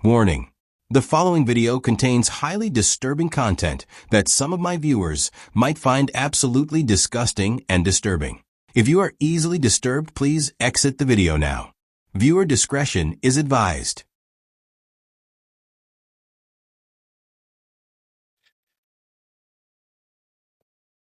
Warning. The following video contains highly disturbing content that some of my viewers might find absolutely disgusting and disturbing. If you are easily disturbed, please exit the video now. Viewer discretion is advised.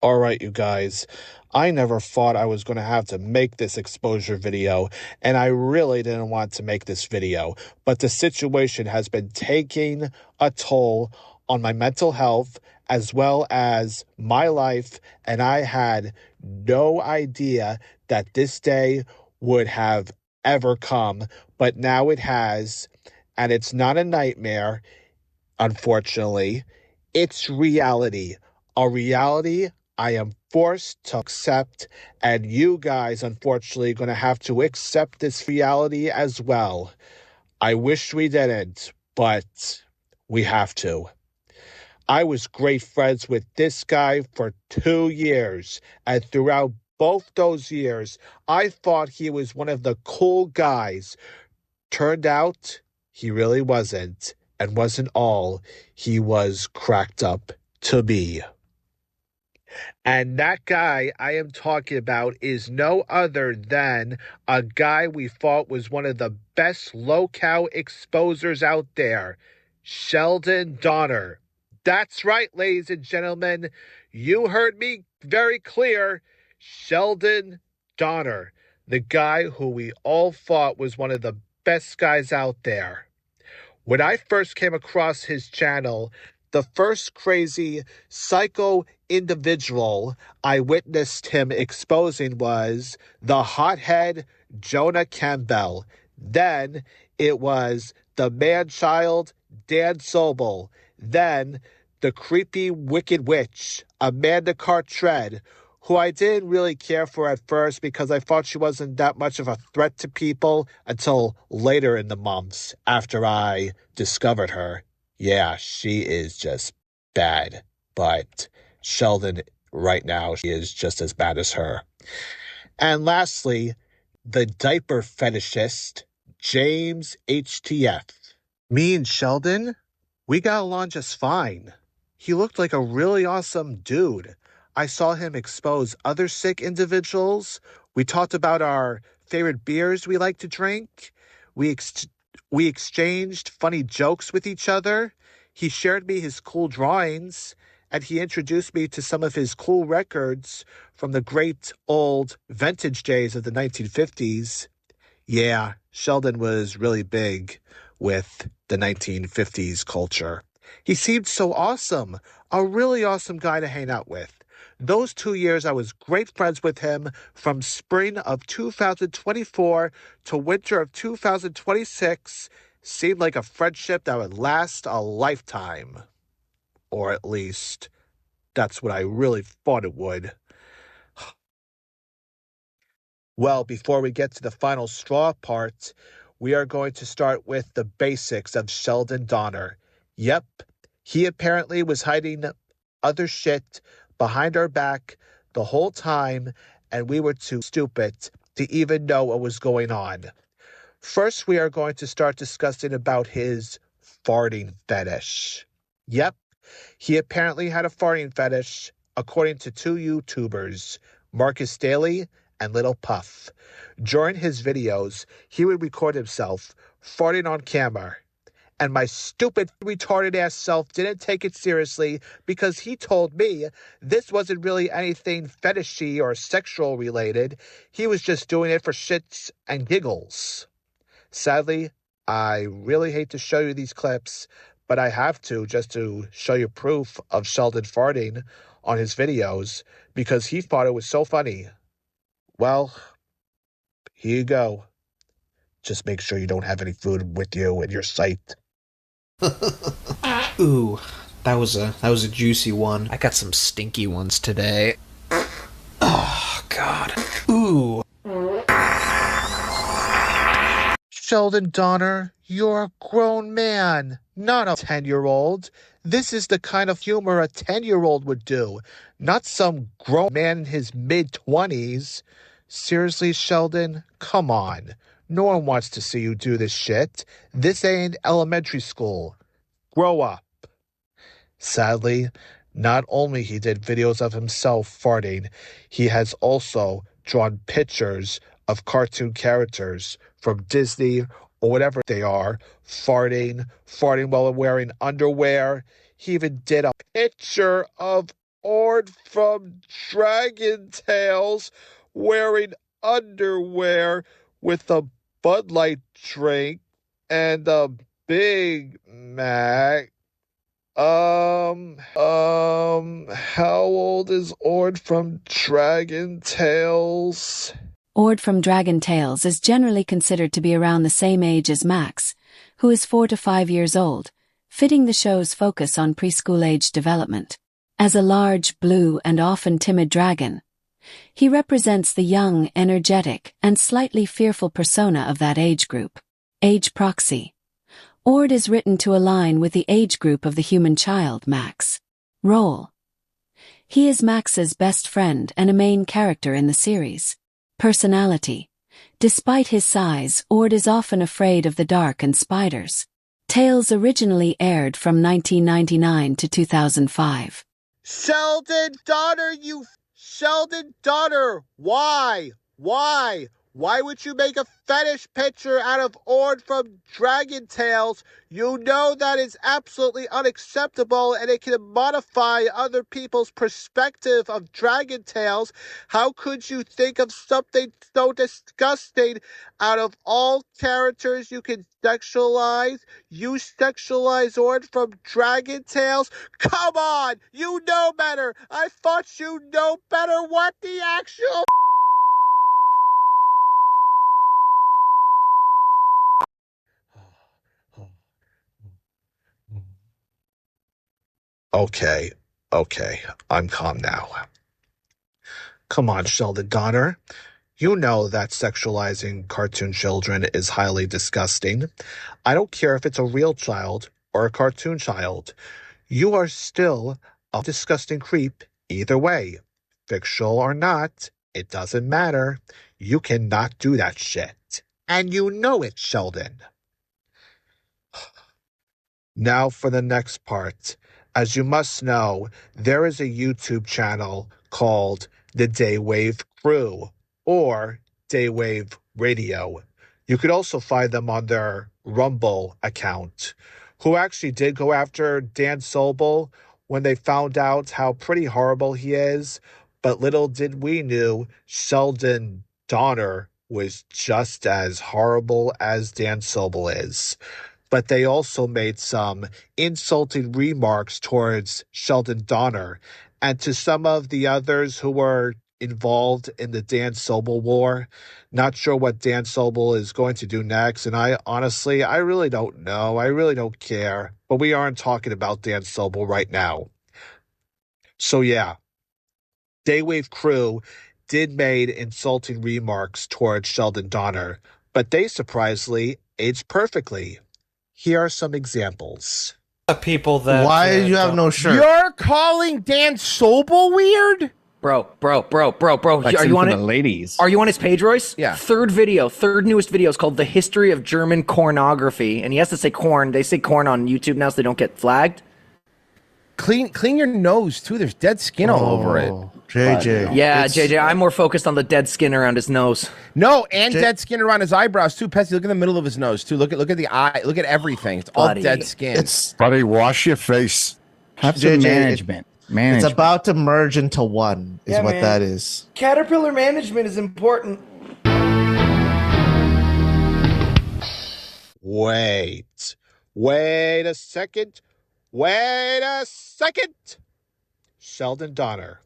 All right, you guys, I never thought I was going to have to make this exposure video, and I really didn't want to make this video, but the situation has been taking a toll on my mental health as well as my life, and I had no idea that this day would have ever come, but now it has, and it's not a nightmare, unfortunately. It's reality. A reality I am forced to accept, and you guys, unfortunately, going to have to accept this reality as well. I wish we didn't, but we have to. I was great friends with this guy for 2 years, and throughout both those years, I thought he was one of the cool guys. Turned out, he really wasn't, and wasn't all he was cracked up to be. And that guy I am talking about is no other than a guy we thought was one of the best low-cow exposers out there, Sheldon Donner. That's right, ladies and gentlemen. You heard me very clear. Sheldon Donner, the guy who we all thought was one of the best guys out there. When I first came across his channel, the first crazy psycho individual I witnessed him exposing was the hothead Jonah Campbell. Then it was the man-child Dan Sobel. Then the creepy wicked witch Amanda Cartred, who I didn't really care for at first because I thought she wasn't that much of a threat to people until later in the months after I discovered her. Yeah, she is just bad, but Sheldon right now, she is just as bad as her. And lastly, the diaper fetishist, James HTF. Me and Sheldon, we got along just fine. He looked like a really awesome dude. I saw him expose other sick individuals. We talked about our favorite beers we like to drink. We exchanged funny jokes with each other. He shared me his cool drawings, and he introduced me to some of his cool records from the great old vintage days of the 1950s. Yeah, Sheldon was really big with the 1950s culture. He seemed so awesome, a really awesome guy to hang out with. Those 2 years, I was great friends with him from spring of 2024 to winter of 2026. Seemed like a friendship that would last a lifetime. Or at least, that's what I really thought it would. Well, before we get to the final straw part, we are going to start with the basics of Sheldon Donner. Yep, he apparently was hiding other shit behind our back the whole time, and we were too stupid to even know what was going on. First, we are going to start discussing about his farting fetish. Yep, he apparently had a farting fetish, according to 2 YouTubers, Marcus Daly and Little Puff. During his videos, he would record himself farting on camera. And my stupid, retarded ass self didn't take it seriously because he told me this wasn't really anything fetishy or sexual related. He was just doing it for shits and giggles. Sadly, I really hate to show you these clips, but I have to just to show you proof of Sheldon farting on his videos because he thought it was so funny. Well, here you go. Just make sure you don't have any food with you in your sight. Ooh, that was a juicy one. I got some stinky ones today. Oh, God. Ooh. Sheldon Donner, you're a grown man, not a 10-year-old. This is the kind of humor a 10-year-old would do, not some grown man in his mid-20s. Seriously, Sheldon, come on. No one wants to see you do this shit. This ain't elementary school. Grow up. Sadly, not only he did videos of himself farting, he has also drawn pictures of cartoon characters from Disney or whatever they are, farting while wearing underwear. He even did a picture of Ord from Dragon Tales wearing underwear with a Bud Light drink and a Big Mac. How old is Ord from Dragon Tales? Ord from Dragon Tales is generally considered to be around the same age as Max, who is 4 to 5 years old, fitting the show's focus on preschool-age development. As a large, blue, and often timid dragon, he represents the young, energetic, and slightly fearful persona of that age group. Age proxy. Ord is written to align with the age group of the human child, Max. Role. He is Max's best friend and a main character in the series. Personality. Despite his size, Ord is often afraid of the dark and spiders. Tales originally aired from 1999 to 2005. Sheldon Donner, Sheldon Donner, why? Why would you make a fetish picture out of Ord from Dragon Tales? You know that is absolutely unacceptable and it can modify other people's perspective of Dragon Tales. How could you think of something so disgusting? Out of all characters you can sexualize, you sexualize Ord from Dragon Tales? Come on! You know better! I thought you know better. What the actual... Okay, I'm calm now. Come on, Sheldon Donner. You know that sexualizing cartoon children is highly disgusting. I don't care if it's a real child or a cartoon child. You are still a disgusting creep either way. Fictional or not, it doesn't matter. You cannot do that shit. And you know it, Sheldon. Now for the next part. As you must know, there is a YouTube channel called the Daywave Crew or Daywave Radio. You could also find them on their Rumble account, who actually did go after Dan Sobel when they found out how pretty horrible he is. But little did we know, Sheldon Donner was just as horrible as Dan Sobel is. But they also made some insulting remarks towards Sheldon Donner and to some of the others who were involved in the Dan Sobel war. Not sure what Dan Sobel is going to do next, and I really don't know. I really don't care. But we aren't talking about Dan Sobel right now. So yeah, Daywave Crew did made insulting remarks towards Sheldon Donner, but they surprisingly aged perfectly. Here are some examples. People that why do you have no shirt? You're calling Dan Sobel weird? Bro. Like Are you on for it? the ladies? Are you on his page, Royce? Yeah. Third newest video is called The History of German Cornography. And he has to say corn. They say corn on YouTube now so they don't get flagged. Clean your nose, too. There's dead skin all over it. JJ. Yeah, JJ, I'm more focused on the dead skin around his nose. No, and dead skin around his eyebrows, too. Petsy, look in the middle of his nose, too. Look at the eye. Look at everything. It's all dead skin. Buddy, wash your face. Have some management. It's about to merge into one, is what that is. Caterpillar management is important. Wait a second. Sheldon Donner.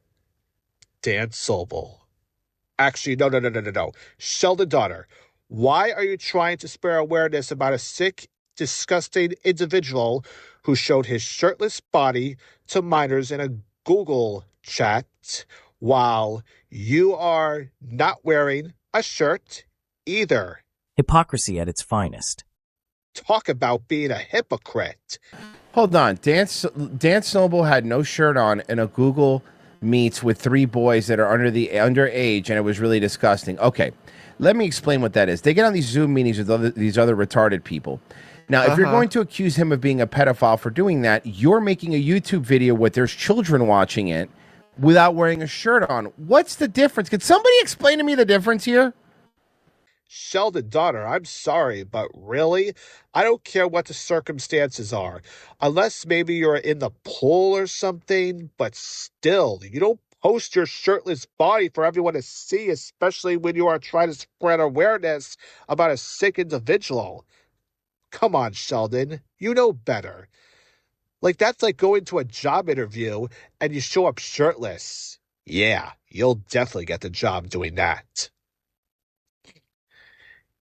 Dan Sobel. Actually, no. Sheldon Donner. Why are you trying to spare awareness about a sick, disgusting individual who showed his shirtless body to minors in a Google chat while you are not wearing a shirt either? Hypocrisy at its finest. Talk about being a hypocrite. Hold on. Dan Sobel had no shirt on in a Google Meets with 3 boys that are underage, and it was really disgusting. Okay. Let me explain what that is. They get on these Zoom meetings with these other retarded people. Now, if you're going to accuse him of being a pedophile for doing that, you're making a YouTube video where there's children watching it without wearing a shirt on. What's the difference? Can somebody explain to me the difference here? Sheldon Donner, I'm sorry, but really? I don't care what the circumstances are. Unless maybe you're in the pool or something, but still, you don't post your shirtless body for everyone to see, especially when you are trying to spread awareness about a sick individual. Come on, Sheldon. You know better. Like, that's like going to a job interview and you show up shirtless. Yeah, you'll definitely get the job doing that.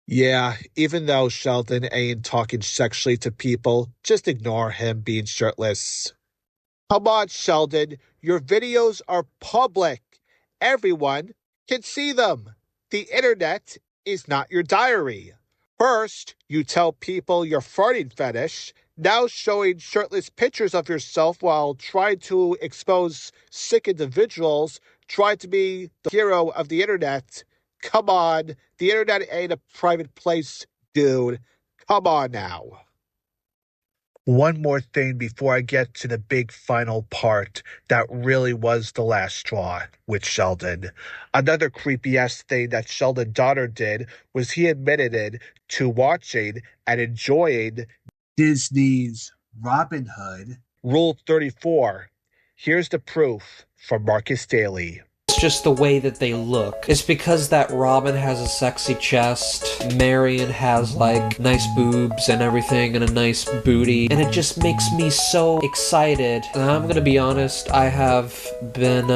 Yeah, even though Sheldon ain't talking sexually to people, just ignore him being shirtless. Come on, Sheldon. Your videos are public. Everyone can see them. The internet is not your diary. First, you tell people your farting fetish. Now showing shirtless pictures of yourself while trying to expose sick individuals, trying to be the hero of the internet. Come on, the internet ain't a private place, dude. Come on now. One more thing before I get to the big final part that really was the last straw with Sheldon. Another creepy-ass thing that Sheldon Donner did was he admitted to watching and enjoying Disney's Robin Hood. Rule 34. Here's the proof from Marcus Daly. It's just the way that they look. It's because that Robin has a sexy chest, Marion has like nice boobs and everything and a nice booty, and it just makes me so excited. And I'm gonna be honest, I have been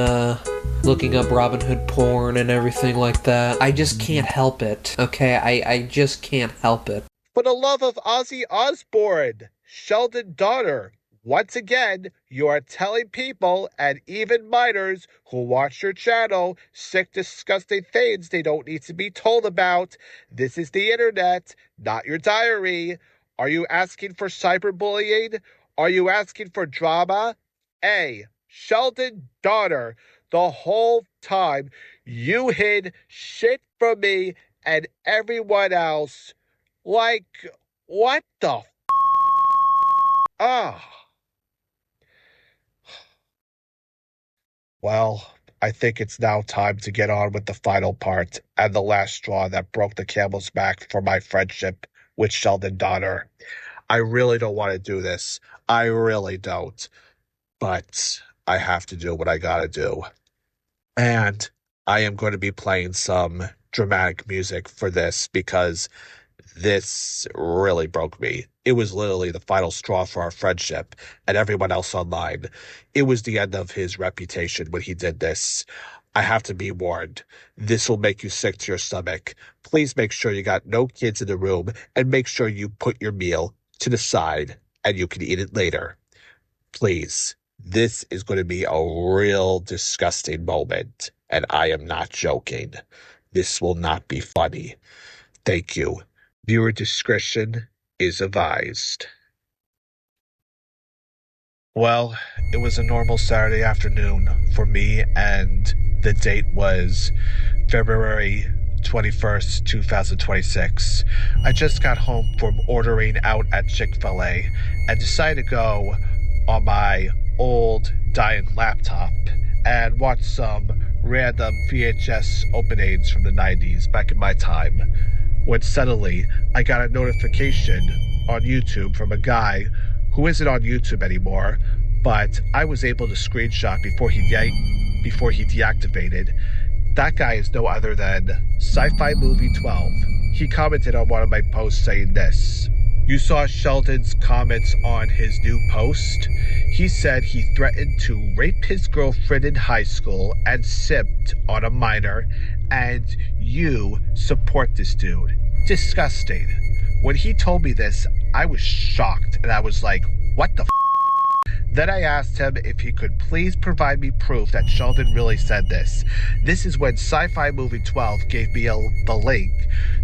looking up Robin Hood porn and everything like that. I just can't help it, okay? I just can't help it. For the love of Ozzy Osbourne, Sheldon Donner, once again, you are telling people, and even minors who watch your channel, sick, disgusting things they don't need to be told about. This is the internet, not your diary. Are you asking for cyberbullying? Are you asking for drama? A. Sheldon Donner, the whole time you hid shit from me and everyone else. Like, what the Well, I think it's now time to get on with the final part and the last straw that broke the camel's back for my friendship with Sheldon Donner. I really don't want to do this. I really don't. But I have to do what I gotta do. And I am going to be playing some dramatic music for this because this really broke me. It was literally the final straw for our friendship and everyone else online. It was the end of his reputation when he did this. I have to be warned. This will make you sick to your stomach. Please make sure you got no kids in the room and make sure you put your meal to the side and you can eat it later. Please. This is going to be a real disgusting moment, and I am not joking. This will not be funny. Thank you. Viewer discretion is advised. Well, it was a normal Saturday afternoon for me, and the date was February 21st, 2026. I just got home from ordering out at Chick-fil-A and decided to go on my old dying laptop and watch some random VHS openings from the 90s back in my time, when suddenly I got a notification on YouTube from a guy who isn't on YouTube anymore, but I was able to screenshot before he deactivated. That guy is no other than Sci-Fi Movie 12. He commented on one of my posts saying this. You saw Sheldon's comments on his new post? He said he threatened to rape his girlfriend in high school and simped on a minor, and you support this dude. Disgusting. When he told me this, I was shocked, and I was like, what the f***? Then I asked him if he could please provide me proof that Sheldon really said this. This is when Sci-Fi Movie 12 gave me the link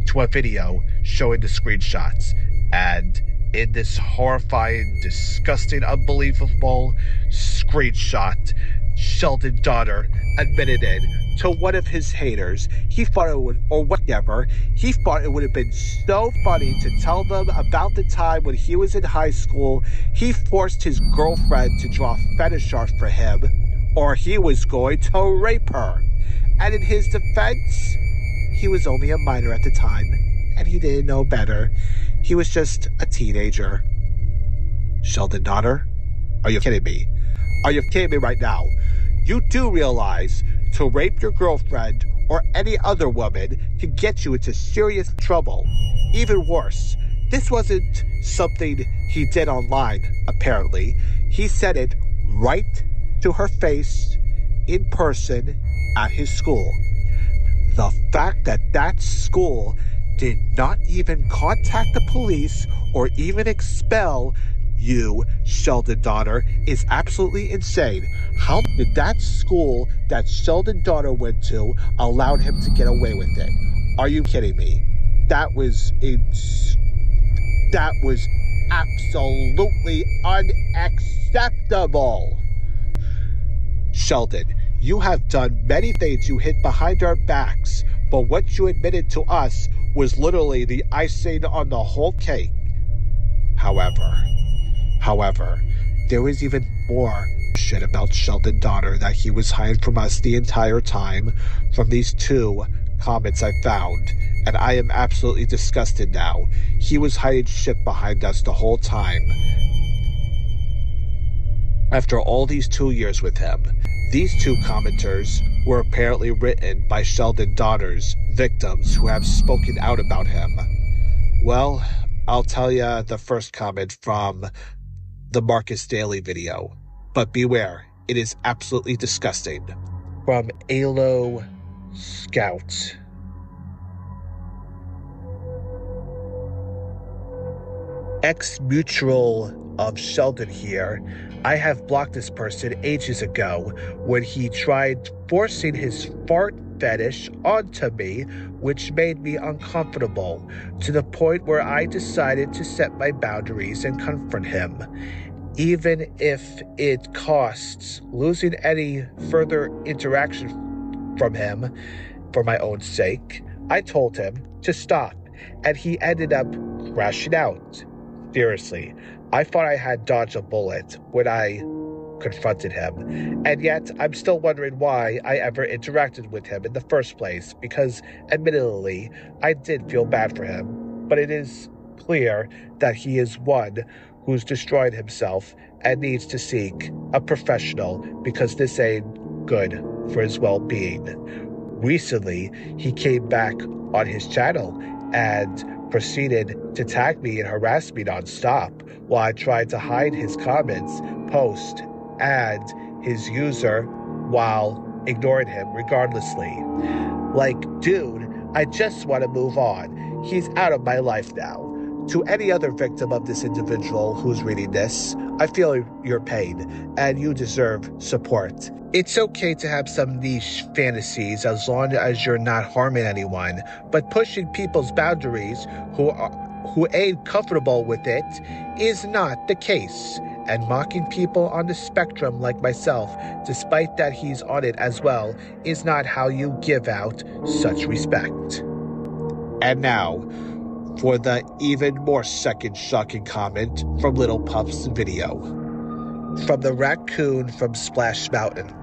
to a video showing the screenshots. And in this horrifying, disgusting, unbelievable screenshot, Sheldon Donner admitted it to one of his haters. He thought it would, or whatever, he thought it would have been so funny to tell them about the time when he was in high school, he forced his girlfriend to draw fetish art for him, or he was going to rape her. And in his defense, he was only a minor at the time, and he didn't know better. He was just a teenager. Sheldon Donner? Are you kidding me? Are you kidding me right now? You do realize to rape your girlfriend or any other woman can get you into serious trouble. Even worse, this wasn't something he did online, apparently. He said it right to her face, in person, at his school. The fact that that school did not even contact the police or even expel you, Sheldon Donner, is absolutely insane. How did that school that Sheldon Donner went to allow him to get away with it? Are you kidding me? That was absolutely unacceptable. Sheldon, you have done many things you hid behind our backs, but what you admitted to us was literally the icing on the whole cake. However, there was even more shit about Sheldon Donner that he was hiding from us the entire time from these 2 comments I found, and I am absolutely disgusted now. He was hiding shit behind us the whole time. After all these 2 years with him, these 2 commenters were apparently written by Sheldon Donner's victims who have spoken out about him. Well, I'll tell you the first comment from the Marcus Daly video, but beware, it is absolutely disgusting. From Alo Scout. Ex-mutual of Sheldon here. I have blocked this person ages ago when he tried forcing his fart fetish onto me, which made me uncomfortable, to the point where I decided to set my boundaries and confront him. Even if it costs losing any further interaction from him for my own sake, I told him to stop, and he ended up crashing out. Seriously, I thought I had dodged a bullet when I confronted him, and yet I'm still wondering why I ever interacted with him in the first place, because admittedly, I did feel bad for him, but it is clear that he is one who's destroyed himself and needs to seek a professional, because this ain't good for his well-being. Recently, he came back on his channel and proceeded to tag me and harass me nonstop while I tried to hide his comments, post, and his user while ignoring him regardlessly. Like, dude, I just want to move on. He's out of my life now. To any other victim of this individual who's reading this, I feel your pain, and you deserve support. It's okay to have some niche fantasies as long as you're not harming anyone, but pushing people's boundaries who ain't comfortable with it is not the case. And mocking people on the spectrum like myself, despite that he's on it as well, is not how you give out such respect. And now, for the even more second shocking comment from Little Pup's video. From the raccoon from Splash Mountain.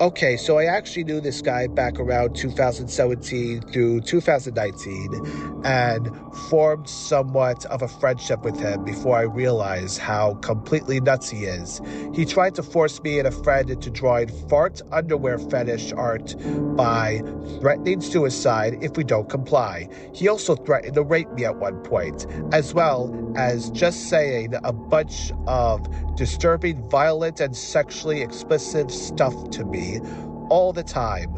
Okay, so I actually knew this guy back around 2017 through 2019 and formed somewhat of a friendship with him before I realized how completely nuts he is. He tried to force me and a friend into drawing fart underwear fetish art by threatening suicide if we don't comply. He also threatened to rape me at one point, as well as just saying a bunch of disturbing, violent, and sexually explicit stuff to me all the time.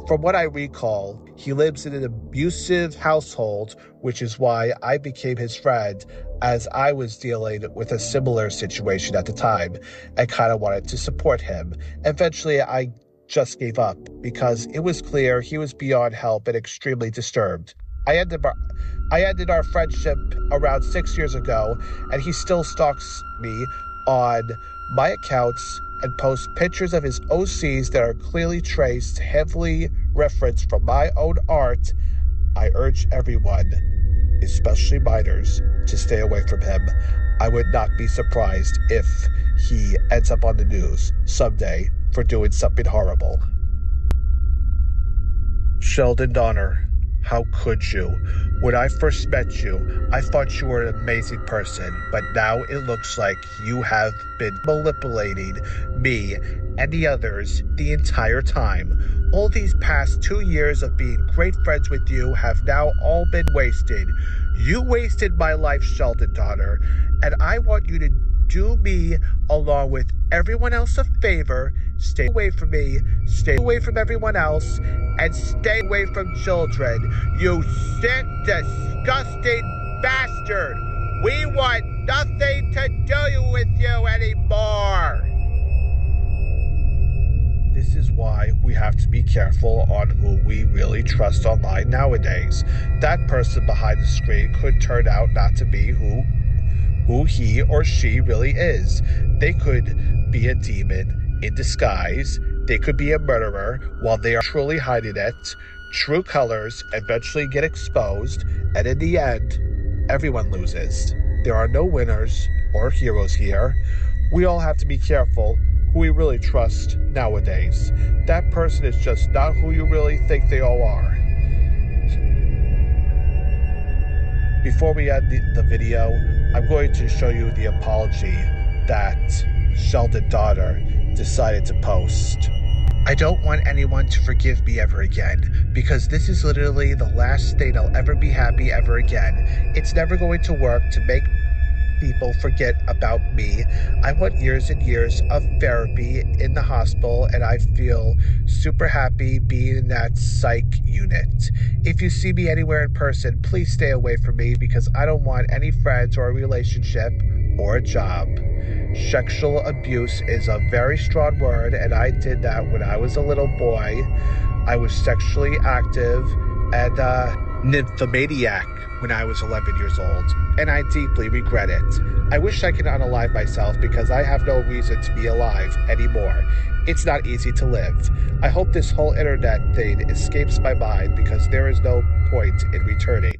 From what I recall, he lives in an abusive household, which is why I became his friend, as I was dealing with a similar situation at the time and kind of wanted to support him. Eventually, I just gave up because it was clear he was beyond help and extremely disturbed. I ended our friendship around 6 years ago, and he still stalks me on my accounts and post pictures of his OCs that are clearly traced, heavily referenced from my own art, I urge everyone, especially minors, to stay away from him. I would not be surprised if he ends up on the news someday for doing something horrible. Sheldon Donner, how could you? When I first met you, I thought you were an amazing person, but now it looks like you have been manipulating me and the others the entire time. All these past 2 years of being great friends with you have now all been wasted. You wasted my life, Sheldon Donner, and I want you to do me, along with everyone else, a favor. Stay away from me, stay away from everyone else, and stay away from children. You sick, disgusting bastard! We want nothing to do with you anymore! This is why we have to be careful on who we really trust online nowadays. That person behind the screen could turn out not to be who he or she really is. They could be a demon in disguise. They could be a murderer while they are truly hiding it. True colors eventually get exposed, and in the end, everyone loses. There are no winners or heroes here. We all have to be careful who we really trust nowadays. That person is just not who you really think they all are. Before we end the video, I'm going to show you the apology that Sheldon Donner decided to post. I don't want anyone to forgive me ever again, because this is literally the last thing I'll ever be happy ever again. It's never going to work to make people forget about me. I want years and years of therapy in the hospital, and I feel super happy being in that psych unit. If you see me anywhere in person, please stay away from me, because I don't want any friends or a relationship or a job. Sexual abuse is a very strong word, and I did that when I was a little boy. I was sexually active and nymphomaniac when I was 11 years old, and I deeply regret it. I wish I could unalive myself, because I have no reason to be alive anymore. It's not easy to live. I hope this whole internet thing escapes my mind, because there is no point in returning.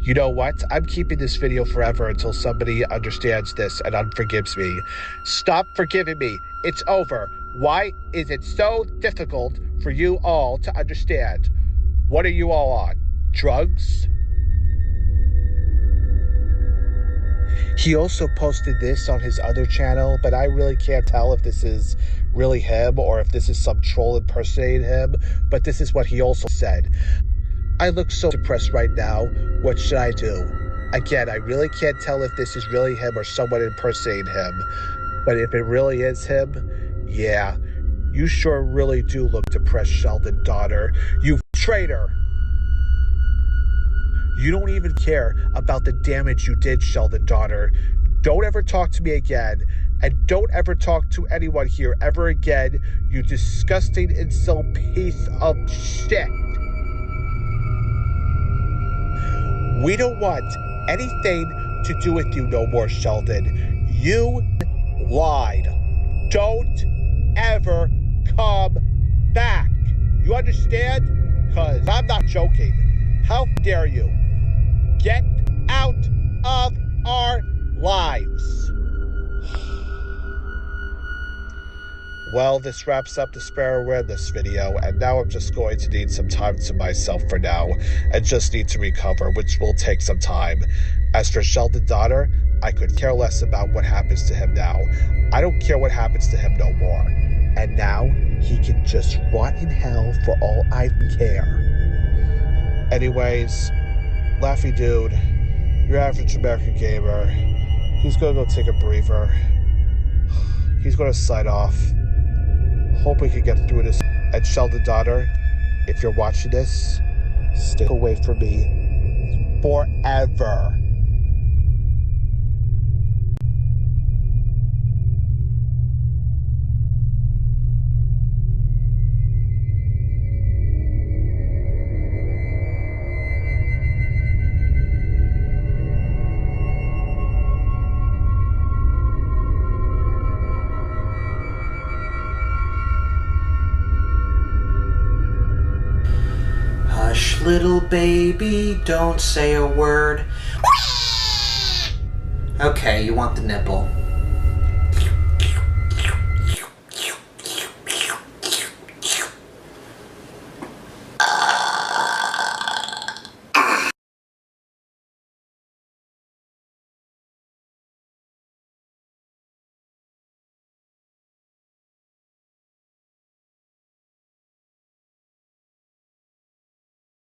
You know what? I'm keeping this video forever until somebody understands this and unforgives me. Stop forgiving me. It's over. Why is it so difficult for you all to understand? What are you all on? Drugs? He also posted this on his other channel, but I really can't tell if this is really him or if this is some troll impersonating him. But this is what he also said. I look so depressed right now. What should I do? Again, I really can't tell if this is really him or someone impersonating him. But if it really is him, yeah, you sure really do look depressed, Sheldon Donner. You traitor! You don't even care about the damage you did, Sheldon Donner. Don't ever talk to me again. And don't ever talk to anyone here ever again, you disgusting incel piece of shit. We don't want anything to do with you no more, Sheldon. You lied. Don't ever come back. You understand? Because I'm not joking. How dare you? Get out of our lives. Well, this wraps up the spare awareness video, and now I'm just going to need some time to myself for now, and just need to recover, which will take some time. As for Sheldon Donner, I could care less about what happens to him now. I don't care what happens to him no more. And now, he can just rot in hell for all I care. Anyways, Laffey dude, your average American gamer, he's gonna go take a breather. He's gonna sign off. Hope we can get through this. And Sheldon Donner, if you're watching this, stay away from me forever. little baby, don't say a word. Okay, you want the nipple.